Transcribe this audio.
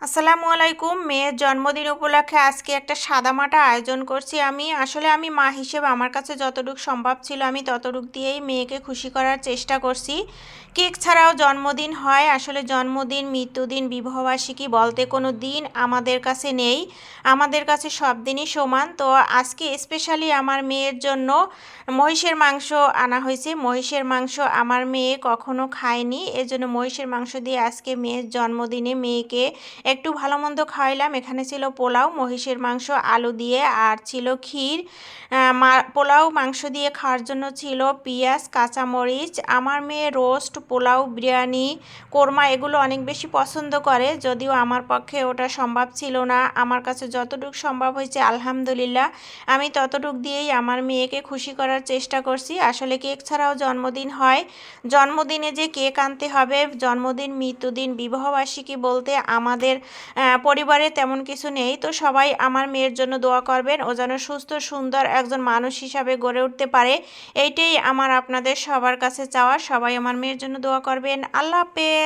আসসালামু আলাইকুম। মেয়ের জন্মদিন উপলক্ষে আজকে একটা সাদামাটা আয়োজন করছি। আমি মা হিসেবে আমার কাছে যতটুকু সম্ভব ছিল আমি ততটুকু দিয়েই মেয়েকে খুশি করার চেষ্টা করছি। কেক ছাড়াও জন্মদিন হয়। আসলে জন্মদিন, মৃত্যুদিন, বিবাহবার্ষিকী বলতে কোনো দিন আমাদের কাছে নেই। আমাদের কাছে সব দিনই সমান। তো আজকে স্পেশালি আমার মেয়ের জন্য মহিষের মাংস আনা হয়েছে। মহিষের মাংস আমার মেয়ে কখনো খায়নি, এজন্য মহিষের মাংস দিয়ে আজকে মেয়ের জন্মদিনে মেয়েকে একটু ভালো মন্দ খাওয়াইলাম। এখানে ছিল পোলাও, মহিষের মাংস, আলু দিয়ে, আর ছিল ক্ষীর। পোলাও মাংস দিয়ে খাওয়ার জন্য ছিল পেঁয়াজ, কাঁচামরিচ। আমার মেয়ে রোস্ট, পোলাও, বিরিয়ানি, কোরমা এগুলো অনেক বেশি পছন্দ করে, যদিও আমার পক্ষে ওটা সম্ভব ছিল না। আমার কাছে যতটুকু সম্ভব হয়েছে আলহামদুলিল্লাহ আমি ততটুক দিয়েই আমার মেয়েকে খুশি করার চেষ্টা করছি। আসলে কেক ছাড়াও জন্মদিন হয়। জন্মদিনে যে কেক আনতে হবে, জন্মদিন, মৃত্যুদিন, বিবাহবার্ষিকী বলতে আমাদের পরিবারে তেমন কিছু নেই। তো সবাই আমার মেয়ের জন্য দোয়া করবেন, ও যেন সুস্থ সুন্দর একজন মানুষ হিসাবে গড়ে উঠতে পারে। এইটাই আমার আপনাদের সবার কাছে চাওয়া। সবাই আমার মেয়ের জন্য দোয়া করবেন। আল্লাহ হাফেজ।